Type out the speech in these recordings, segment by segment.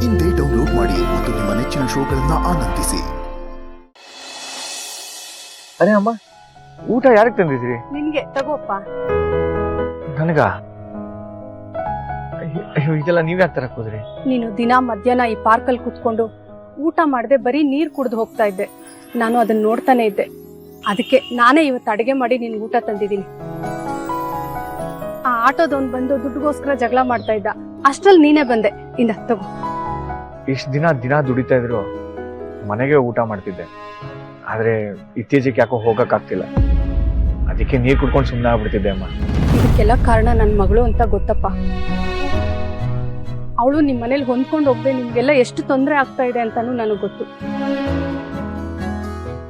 ಇಂದೇ ಡೌನ್ಲೋಡ್ ಮಾಡಿ ಮತ್ತು ನಿಮ್ಮ ನೆಚ್ಚಿನ ಶೋಗಳನ್ನ ಆನಂದಿಸಿ. ಅರೆ ಅಮ್ಮ, ಊಟ ಯಾರಿಗೆ ತಂದಿದ್ರಿ? ನಿನ್ಗೆ ತಗೋಪ್ಪ. ನನಗ? ಅಯ್ಯೋ, ಇದೆಲ್ಲ ನೀವ್ ಯಾಕೆ ತರಕ್ ಹೋದ್ರಿ? ನೀನು ದಿನಾ ಮಧ್ಯಾಹ್ನ ಈ ಪಾರ್ಕಲ್ಲಿ ಕುತ್ಕೊಂಡು ಊಟ ಮಾಡದೆ ಬರೀ ನೀರ್ ಕುಡ್ದು ಹೋಗ್ತಾ ಇದ್ದೆ. ನಾನು ಅದನ್ನ ನೋಡ್ತಾನೆ ಇದ್ದೆ. ಅದಕ್ಕೆ ನಾನೇ ಇವತ್ತು ಅಡಿಗೆ ಮಾಡಿ ನಿನ್ ಊಟ ತಂದಿದ್ದೀನಿ. ಆ ಆಟೋದವ್ನು ಬಂದು ದುಡ್ಡುಗೋಸ್ಕರ ಜಗಳ ಮಾಡ್ತಾ ಇದ್ದ. ಅಷ್ಟ್ರಲ್ಲಿ ನೀನೇ ಬಂದೆ. ಇಂದ ತಗೋ. ಇಷ್ಟ ದಿನ ದುಡಿತಾ ಇದ್ರು ಮನೆಗೆ ಊಟ ಮಾಡ್ತಿದ್ದೆ. ಆದ್ರೆ ಇತ್ತೀಚೆಗೆ ಯಾಕೋ ಹೋಗಕ್ಕಾಗ್ತಿಲ್ಲ. ಅದಕ್ಕೆ ನೀರ್ ಕುಡ್ಕೊಂಡು ಸುಮ್ಮನೆ ಆಗ್ಬಿಡ್ತಿದ್ದೆ ಅಮ್ಮ. ಇದಕ್ಕೆಲ್ಲ ಕಾರಣ ನನ್ನ ಮಗಳು ಅಂತ ಗೊತ್ತಪ್ಪ. ಅವಳು ನಿಮ್ ಮನೇಲಿ ಹೊಂದ್ಕೊಂಡು ಹೋಗ್ದೆ ನಿಮ್ಗೆಲ್ಲ ಎಷ್ಟು ತೊಂದರೆ ಆಗ್ತಾ ಇದೆ ಅಂತಾನು ನನಗೆ ಗೊತ್ತು.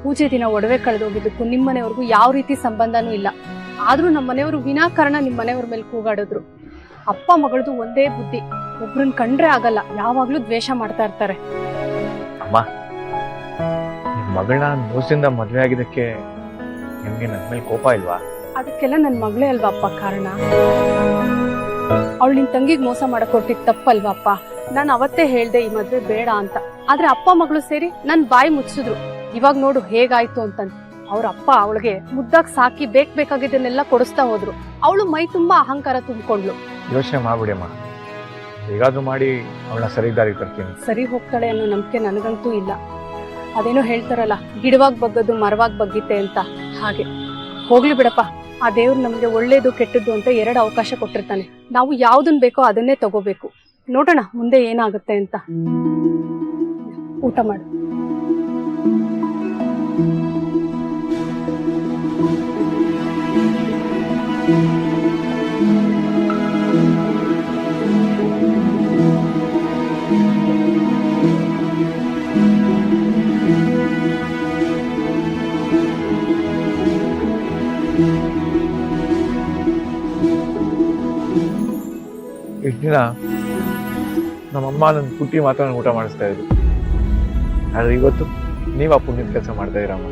ಪೂಜೆ ದಿನ ಒಡವೆ ಕಳೆದೋಗಿದ್ದಕ್ಕೂ ನಿಮ್ ಮನೆಯವ್ರಿಗೂ ಯಾವ ರೀತಿ ಸಂಬಂಧನೂ ಇಲ್ಲ. ಆದ್ರೂ ನಮ್ಮ ಮನೆಯವರು ವಿನಾಕಾರಣ ನಿಮ್ ಮನೆಯವ್ರ ಮೇಲೆ ಕೂಗಾಡಿದ್ರು. ಅಪ್ಪ ಮಗಳದು ಒಂದೇ ಬುದ್ಧಿ, ಒಬ್ರನ್ ಕಂಡ್ರೆ ಆಗಲ್ಲ, ಯಾವಾಗ್ಲೂ ದ್ವೇಷ ಮಾಡ್ತಾ ಇರ್ತಾರೆ. ಅಮ್ಮ, ನಿಮ್ ಮಗಳನ್ನ ಮೋಸದಿಂದ ಮದ್ವೆ ಆಗಿದ್ದಕ್ಕೆ ನಿಮ್ಗೆ ನನ್ ಮೇಲೆ ಕೋಪ ಇಲ್ವಾ? ಅದಕ್ಕೆಲ್ಲ ನನ್ ಮಗಳೇ ಅಲ್ವಾ ಅಪ್ಪ ಕಾರಣ. ಅವಳು ನಿನ್ ತಂಗಿಗ್ ಮೋಸ ಮಾಡಕ್ ಕೊಟ್ಟಿದ್ ತಪ್ಪಲ್ವಾಪ್ಪ. ನಾನು ಅವತ್ತೇ ಹೇಳ್ದೆ ಈ ಮದ್ವೆ ಬೇಡ ಅಂತ. ಆದ್ರೆ ಅಪ್ಪ ಮಗಳು ಸೇರಿ ನನ್ ಬಾಯಿ ಮುಚ್ಚಿದ್ರು. ಇವಾಗ ನೋಡು ಹೇಗಾಯ್ತು ಅಂತಂದ್. ಅವ್ರ ಅಪ್ಪ ಅವಳಿಗೆ ಮುದ್ದಾಗ್ ಸಾಕಿ ಬೇಕಾಗಿದ್ದನ್ನೆಲ್ಲ ಕೊಡಿಸ್ತಾ ಹೋದ್ರು. ಅವಳು ಮೈ ತುಂಬಾ ಅಹಂಕಾರ ತುಂಬಿಕೊಂಡ್ಲು. ಯೋಚನೆ ಮಾಡ್ಬಿಡಿ ಅಮ್ಮ, ಹೇಗಾದ್ರೂ ಮಾಡಿ ಅವಳನ್ನ ಸರಿ ದಾರಿಗೆ ತರ್ತೀನಿ. ಸರಿ ಹೋಗ್ತಾಳೆ ಅನ್ನೋ ನಂಬಿಕೆ ನನಗಂತೂ ಇಲ್ಲ. ಅದೇನೋ ಹೇಳ್ತಾರಲ್ಲ, ಗಿಡವಾಗ್ ಬಗ್ಗದು ಮರವಾಗ್ ಬಗ್ಗಿತೆ ಅಂತ, ಹಾಗೆ. ಹೋಗ್ಲಿ ಬಿಡಪ್ಪ, ಆ ದೇವ್ರು ನಮ್ಗೆ ಒಳ್ಳೇದು ಕೆಟ್ಟದ್ದು ಅಂತ 2 ಅವಕಾಶ ಕೊಟ್ಟಿರ್ತಾನೆ. ನಾವು ಯಾವ್ದನ್ ಬೇಕೋ ಅದನ್ನೇ ತಗೋಬೇಕು. ನೋಡೋಣ ಮುಂದೆ ಏನಾಗುತ್ತೆ ಅಂತ. ಊಟ ಮಾಡು. ಇಷ್ಟ ದಿನ ನಮ್ಮಮ್ಮ ನನ್ನ ಪುಟ್ಟಿ ಮಾತ್ರ ಊಟ ಮಾಡಿಸ್ತಾ ಇದ್ರು. ಆದ್ರೆ ಇವತ್ತು ನೀವ್ ಆ ಪುಣ್ಯದ ಕೆಲಸ ಮಾಡ್ತಾ ಇರಮ್ಮ.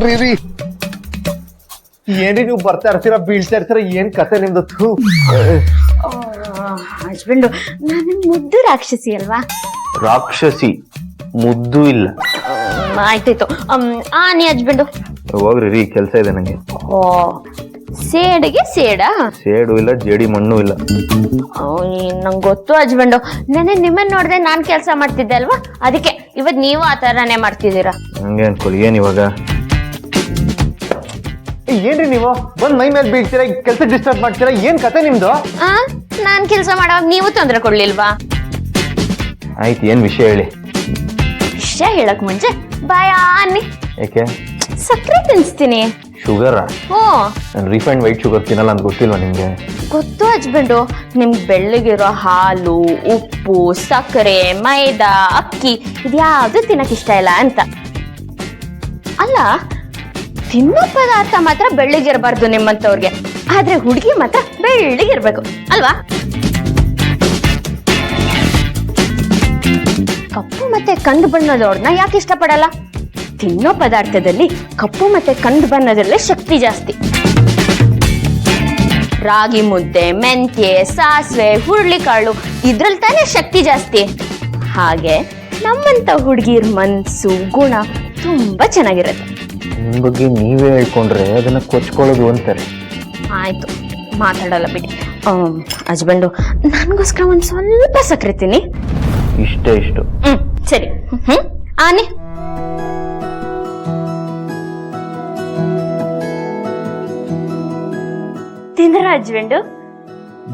ಹೇಳ್ರಿ ಏನ್ರಿ ನೀವು ಬರ್ತಾ ಇರ್ತೀರ, ಬೀಳ್ತಾ ಇರ್ತೀರ, ಏನ್ ಕತೆ ನಿಮ್ದು? ಹಸ್ಬೆಂಡ್, ನಾನು ಮುದ್ದು ರಾಕ್ಷಸಿ ಅಲ್ವಾ? ರಾಕ್ಷಸಿ ಮುದ್ದು ಇಲ್ಲ. ಆಯ್ತಾಯ್ತು. ನೀ ಹಸ್ಬೆಂಡು ಹೋಗ್ರಿ, ಕೆಲ್ಸ ಇದೆ ನಂಗೆ. ಓ, ಸೇಡಿಗೆ ಸೇಡ? ಸೇಡು ಇಲ್ಲ, ಜೇಡಿ ಮಣ್ಣು ಇಲ್ಲ. ನಂಗೆ ಗೊತ್ತು ಹಸ್ಬೆಂಡು. ನೆನೆ ನಿಮ್ಮನ್ನ ನೋಡ್ದೆ ನಾನ್ ಕೆಲ್ಸ ಮಾಡ್ತಿದ್ದೆ ಅಲ್ವಾ, ಅದಕ್ಕೆ ಇವತ್ ನೀವು ಆ ತರಾನೇ ಮಾಡ್ತಿದ್ದೀರಾ. ಹಂಗೆ ಅನ್ಕೊಳ್ಳಿ. ಏನ್ ಇವಾಗ ಏನ್ರಿ ನೀವು ಬಂದ್ ಮೈ ಮೇಲೆ ಬೀಳ್ತೀರಾ, ಕೆಲ್ಸ ಡಿಸ್ಟರ್ಬ್ ಮಾಡ್ತೀರಾ, ಏನ್ ಕತೆ ನಿಮ್ದು? ನಾನ್ ಕೆಲ್ಸ ಮಾಡೋವಾಗ ನೀವು ತೊಂದ್ರೆ ಕೊಡ್ಲಿಲ್ವಾ? ಆಯ್ತು, ಏನ್ ವಿಷಯ ಹೇಳಿ. ವಿಷಯ ಹೇಳಕ್ ಮುಂಚೆ ಬಾಯ ಅನ್ನಿ. ಯಾಕೆ? ಸಕ್ಕರೆ ತಿನ್ಸ್ತೀನಿ. ಶುಗರ್? ಹ್ಞೂ. ನಾನು ರಿಫೈಂಡ್ ವೈಟ್ ಶುಗರ್ ತಿನ್ನಲ್ಲ ಅಂತ ಗೊತ್ತಿಲ್ವಾ ನಿಮ್ಗೆ? ಗೊತ್ತು ಹಸ್ಬೆಂಡು. ನಿಮ್ಗೆ ಬೆಳ್ಳಗಿರೋ ಹಾಲು, ಉಪ್ಪು, ಸಕ್ಕರೆ, ಮೈದಾ, ಅಕ್ಕಿ ಇದ್ಯಾವುದು ತಿನ್ನಕ್ ಇಷ್ಟ ಇಲ್ಲ ಅಂತ. ಅಲ್ಲ, ತಿನ್ನೋ ಪದಾರ್ಥ ಮಾತ್ರ ಬೆಳ್ಳಗಿರ್ಬಾರ್ದು ನಿಮ್ಮಂತವ್ರಿಗೆ, ಆದ್ರೆ ಹುಡುಗಿ ಮಾತ್ರ ಬೆಳ್ಳಗಿರ್ಬೇಕು ಅಲ್ವಾ? ಕಪ್ಪು ಮತ್ತೆ ಕಂದು ಬಣ್ಣದವ್ರನ್ನ ಯಾಕೆ ಇಷ್ಟಪಡಲ್ಲ? ತಿನ್ನೋ ಪದಾರ್ಥದಲ್ಲಿ ಕಪ್ಪು ಮತ್ತೆ ಕಂದು ಬಣ್ಣದಲ್ಲೇ ಶಕ್ತಿ ಜಾಸ್ತಿ. ರಾಗಿ ಮುದ್ದೆ, ಮೆಂತ್ಯೆ, ಸಾಸಿವೆ, ಹುರುಳಿಕಾಳು ಇದ್ರಲ್ಲಿ ತಾನೇ ಶಕ್ತಿ ಜಾಸ್ತಿ. ಹಾಗೆ ನಮ್ಮಂತ ಹುಡುಗಿರ್ ಮನ್ಸು, ಗುಣ ತುಂಬಾ ಚೆನ್ನಾಗಿರುತ್ತೆ. ನಿಮ್ ಬಗ್ಗೆ ನೀವೇ ಹೇಳ್ಕೊಂಡ್ರೆ ಅದನ್ನ ಕೊಚ್ಕೊಳ್ಳೋದು ಅಂತಾರೆ. ಆಯ್ತು, ಮಾತಾಡಲ್ಲ ಬಿಡಿ. ಹಸ್ಬೆಂಡು, ನನ್ಗೋಸ್ಕರ ಒಂದ್ ಸ್ವಲ್ಪ ಸಕ್ಕರೆ ತಿನ್ನಿ. ಇಷ್ಟೇ ಇಷ್ಟು? ಸರಿ. ಆನೆ ತಿಂದ್ರ ಹಸ್ಬೆಂಡು?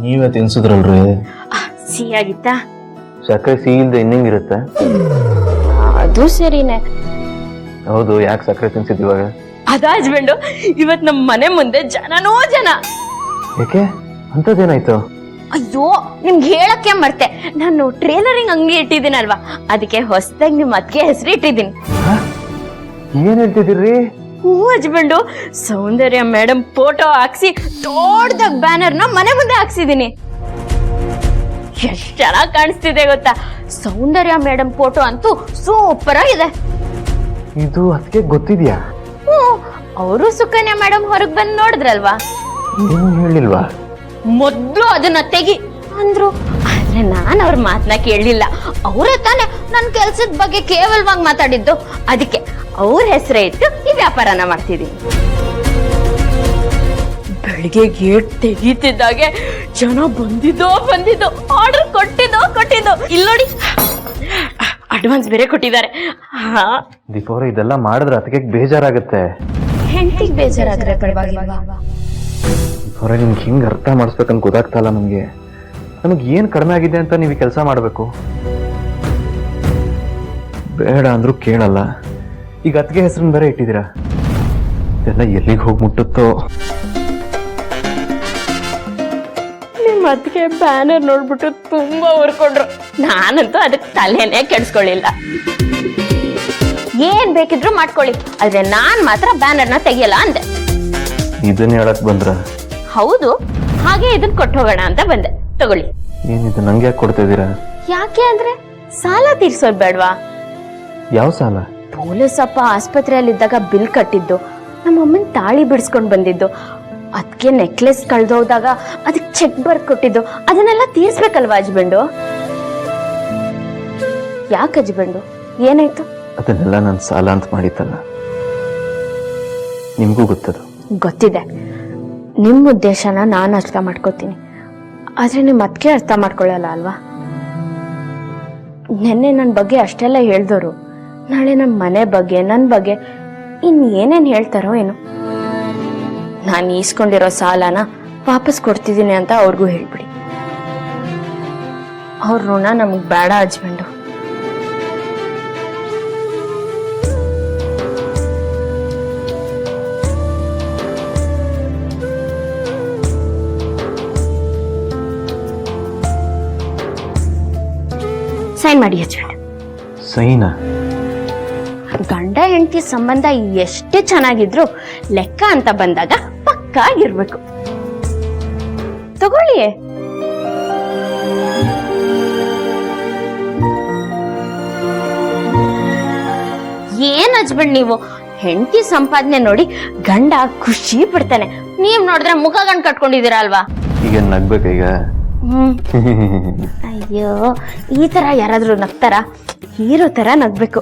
ನೀವೇ ತಿನ್ಸಿದ್ರಲ್ರಿ. ಸಿಹಿಯಾಗಿತ್ತಾ? ಸಕ್ಕರೆ ಸಿಹಿ ಇಲ್ದೆ ಇನ್ನಂಗಿರುತ್ತೆ. ಅದು ಸರಿನೇ. ಹೌದು, ಯಾಕೆ ಸಕ್ಕರೆ ತಿನ್ಸಿದ್ ಇವಾಗ? ಅದ ಹಸ್ಬೆಂಡು, ಇವತ್ ನಮ್ ಮನೆ ಮುಂದೆ ಜನನೋ ಜನ. ಯಾಕೆ? ಅಂತದೇನಾಯ್ತು? ಅಯ್ಯೋ ನಿಮ್ಗೆ ಹೇಳಕ್ಕೆ ಮರ್ತೆ, ನಾನು ಟ್ರೇಲರಿಂಗ್ ಅಂಗಡಿ ಇಟ್ಟಿದ್ದೀನಲ್ವಾ, ಅದಕ್ಕೆ ಹೊಸದಾಗಿ ನಿಮ್ಮ ಅತ್ತಿಗೆ ಹೆಸರು ಇಟ್ಟಿದ್ದೀನಿ. ಏನ್ ಹೇಳ್ತಿದ್ದೀರಿ? ಹೂ ಹಚ್ಕೊಂಡು ಸೌಂದರ್ಯ ಮೇಡಮ್ ಫೋಟೋ ಹಾಕ್ಸಿ ದೊಡ್ಡದಾಗ ಬ್ಯಾನರ್ನ ಮನೆ ಮುಂದೆ ಹಾಕ್ಸಿದೀನಿ. ಎಷ್ಟ್ ಚೆನ್ನಾಗಿ ಕಾಣಿಸ್ತಿದೆ ಗೊತ್ತಾ? ಸೌಂದರ್ಯ ಮೇಡಮ್ ಫೋಟೋ ಅಂತೂ ಸೂಪರ್ ಆಗಿದೆ. ಇದು ಅದಕ್ಕೆ ಗೊತ್ತಿದ್ಯಾ? ಅವರು ಸುಕನ್ಯಾ ಮೇಡಮ್ ಹೊರಗ್ ಬಂದ್ ನೋಡಿದ್ರಲ್ವಾ, ಏನು ಹೇಳಿಲ್ವಾ? ಮೊದ್ಲು ಅದನ್ನ ತೆಗಿ ಅಂದ್ರು. ಆದ್ರೆ ನಾನ್ ಅವ್ರ ಮಾತನ್ನ ಕೇಳಲಿಲ್ಲ. ಅವರೇ ತಾನೇ ನನ್ ಕೆಲ್ಸದ ಬಗ್ಗೆ ಕೇವಲವಾಗಿ ಮಾತಾಡಿದ್ದು. ಅದಕ್ಕೆ ಅವ್ರ ಹೆಸರೇ ಇಟ್ಟು ಈ ವ್ಯಾಪಾರನ ಮಾಡ್ತಿದ್ದೀನಿ. ಬೆಳಿಗ್ಗೆ ಗೇಟ್ ತೆಗೀತಿದ್ದಾಗೆ ಜನ ಬಂದಿದ್ದೋ ಆರ್ಡರ್ ಕೊಟ್ಟಿದ್ದೋ. ಇಲ್ಲಿ ನೋಡಿ, ಅಡ್ವಾನ್ಸ್ ಬೇರೆ ಕೊಟ್ಟಿದ್ದಾರೆ. ದೀಪವ್ರ ಇದೆಲ್ಲ ಮಾಡಿದ್ರೆ ಅದಕ್ಕೆ ಬೇಜಾರಾಗತ್ತೆ. ಹೆಂಡತಿಗೆ ಬೇಜಾರಾದ್ರೆ ಪರವಾಗಿಲ್ವಾ? ದೀಪವ್ರ ನಿಮ್ಗೆ ಹಿಂಗ್ ಅರ್ಥ ಮಾಡಿಸ್ಬೇಕಂತ ಗೊತ್ತಾಗ್ತಲ್ಲ ನಮ್ಗೆ. ನಮಗೆ ಏನ್ ಕಡಿಮೆ ಆಗಿದೆ ಅಂತ ನೀವು ಕೆಲಸ ಮಾಡ್ಬೇಕು. ಬೇಡ ಅಂದ್ರೂ ಕೇಳಲ್ಲ. ಈಗ ಅದಕ್ಕೆ ಹೆಸರನ್ನ ಬೇರೆ ಇಟ್ಟಿದ್ದೀರಾ. ಇದೆಲ್ಲ ಎಲ್ಲಿಗೆ ಹೋಗಿ ಮುಟ್ಟುತ್ತೋ. ನಿಮ್ಮ ಅತ್ತಿಗೆ ಬ್ಯಾನರ್ ನೋಡ್ಬಿಟ್ಟು ತುಂಬಾ ಉರ್ಕೊಂಡ್ರು. ನಾನಂತೂ ಅದಕ್ಕೆ ತಲೆನೇ ಕೆಡಿಸ್ಕೊಳ್ಳಿಲ್ಲ. ಏನ್ ಬೇಕಿದ್ರು ಮಾಡ್ಕೊಳ್ಳಿ, ಆದ್ರೆ ನಾನ್ ಮಾತ್ರ ಬ್ಯಾನರ್ನ ತೆಗಿಯಲ್ಲ ಅಂದೆ. ಇದನ್ನ ಹೇಳಕ್ ಬಂದ್ರ? ಹೌದು, ಹಾಗೆ ಇದನ್ನ ಕೊಟ್ಟು ಹೋಗೋಣ ಅಂತ ಬಂದೆ. ತಗೊಳ್ಳಿ. ಏನಿದು ನಂಗೆ ಯಾಕೆ ಕೊಡ್ತಾ ಇದ್ದೀರಾ? ಯಾಕೆ ಅಂದ್ರೆ ಸಾಲ ತೀರ್ಸೋದ್ ಬೇಡ್ವಾ? ಯಾವ ಸಾಲ? ಪೊಲೀಸಪ್ಪ ಆಸ್ಪತ್ರೆಯಲ್ಲಿದ್ದಾಗ ಬಿಲ್ ಕಟ್ಟಿದ್ದು, ನಮ್ಮ ಅಮ್ಮನ್ ತಾಳಿ ಬಿಡಿಸ್ಕೊಂಡ್ ಬಂದಿದ್ದು, ಅದಕ್ಕೆ ನೆಕ್ಲೆಸ್ ಕಳ್ದೋದಾಗ ಅದಕ್ಕೆ ಚೆಕ್ ಬರ್ದ್ ಕೊಟ್ಟಿದ್ದು, ಅದನ್ನೆಲ್ಲ ತೀರ್ಸ್ಬೇಕಲ್ವಾ ಹಸ್ಬೆಂಡು? ಯಾಕೆ ಹಸ್ಬೆಂಡು, ಏನಾಯ್ತು? ಅದನ್ನೆಲ್ಲ ನಾನು ಸಾಲ ಅಂತ ಮಾಡಿದ್ದಲ್ಲ. ನಿಮ್ಗೂ ಗೊತ್ತದು. ಗೊತ್ತಿದೆ. ನಿಮ್ಮ ಉದ್ದೇಶನ ನಾನು ಅರ್ಥ ಮಾಡ್ಕೋತೀನಿ, ಆದ್ರೆ ನಿಮ್ಮ ಅತ್ತಿಗೆ ಅರ್ಥ ಮಾಡ್ಕೊಳ್ಳಲ್ಲ ಅಲ್ವಾ? ನೆನ್ನೆ ನನ್ನ ಬಗ್ಗೆ ಅಷ್ಟೆಲ್ಲ ಹೇಳ್ದೋರು ನಾಳೆ ನಮ್ಮ ಮನೆ ಬಗ್ಗೆ, ನನ್ನ ಬಗ್ಗೆ ಇನ್ ಏನೇನ್ ಹೇಳ್ತಾರೋ ಏನು. ನಾನು ಈಸ್ಕೊಂಡಿರೋ ಸಾಲನ ವಾಪಸ್ ಕೊಡ್ತಿದ್ದೀನಿ ಅಂತ ಅವ್ರಿಗೂ ಹೇಳ್ಬಿಡಿ. ಅವ್ರ ಋಣ ನಮಗ್ ಬೇಡ ಹಸ್ಬೆಂಡು. ಸೈನ್ ಮಾಡಿ ಹಸ್ಬೆಂಡ್. ಸೈನಾ? ಗಂಡ ಹೆಂಡತಿ ಸಂಬಂಧ ಎಷ್ಟೇ ಚೆನ್ನಾಗಿದ್ರು ಲೆಕ್ಕ ಅಂತ ಬಂದಾಗ ಪಕ್ಕಾ ಆಗಿರ್ಬೇಕು. ತಗೊಳ್ಳಿ. ಏನ್ ಹಸ್ಬೆಂಡ್ ನೀವು, ಹೆಂಡತಿ ಸಂಪಾದನೆ ನೋಡಿ ಗಂಡ ಖುಷಿ ಪಡ್ತಾನೆ. ನೀವ್ ನೋಡಿದ್ರೆ ಮುಖ ಗಂಡ್ ಕಟ್ಕೊಂಡಿದ್ದೀರಾ ಅಲ್ವಾ? ಈಗ ನಗ್ಬೇಕ ಈಗ? ಅಯ್ಯೋ, ಈ ತರ ಯಾರಾದ್ರೂ ನಗ್ತಾರ? ಹೀರೋ ತರ ನಗ್ಬೇಕು.